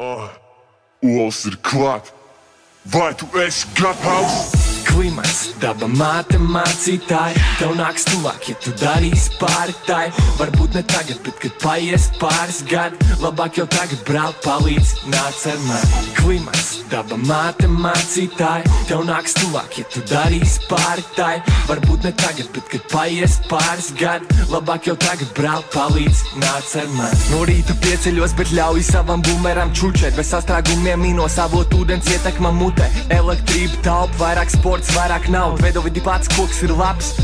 Olas ir klāt. Vai tu esi gatavs? Klimats, daba māte mācītāji, tev nāks tuvāk, ja tu darīsi pāri tai. Varbūt ne tagad, bet kad paies pāris gadi, labāk jau tagad braukt palīdz, nāc ar mani. Klimats, daba māte mācītāji, tev nāks tuvāk, ja tu darīsi pāri tai. Varbūt ne tagad, bet kad paies pāris gadi, labāk jau tagad braukt palīdz, nāc ar mani. No rīta pieceļos, bet ļauj savam bumeram čučēt, bez sastrēgumiem mīnos avot ūdens ietekma mutē. Elektrība taup, vairāk sports, vairāk naudu, veido vidi pats koks ir labs.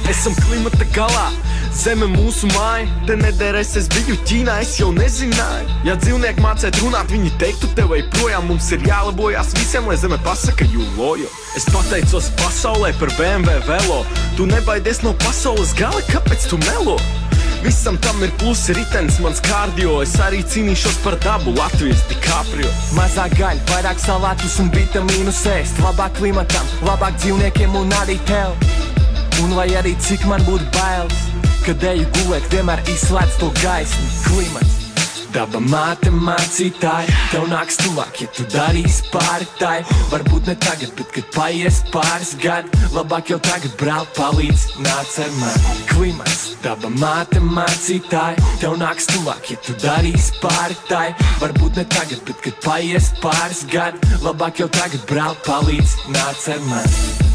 Esam klimata galā, zeme mūsu māja, te nederēs es biju Ķīnā, es jau nezināju. Ja dzīvnieki mācēt runāt, viņi teiktu tev ej projām, mums ir jālabojās visiem, lai zeme pasaka you loyal. Es pateicos pasaulē par BMW velo, tu nebaidies no pasaules gala, kāpēc tu melo? Visam tam ir plusi, ritenis mans kardio, es arī cīnīšos par dabu, Latvijas DiCaprio. Mazāk gaļa, vairāk salātus un vitamīnus ēst, labāk klimatam, labāk dzīvniekiem un arī tev. Un lai arī cik man būtu bailes, kad eju gulēt, vienmēr izslēdz to gaismu. Klimats, daba māte mācītāji, tev nāks tuvāk, ja tu darīsi pāri tai. Varbūt ne tagad, bet kad paies pāris gadi, labāk jau tagad braukt palīdz, nāc ar mani. Klimats, daba māte mācītāji, tev nāks tuvāk, ja tu darīsi pāri tai. Varbūt ne tagad, bet kad paies pāris gadi, labāk jau tagad braukt palīdz, nāc ar mani.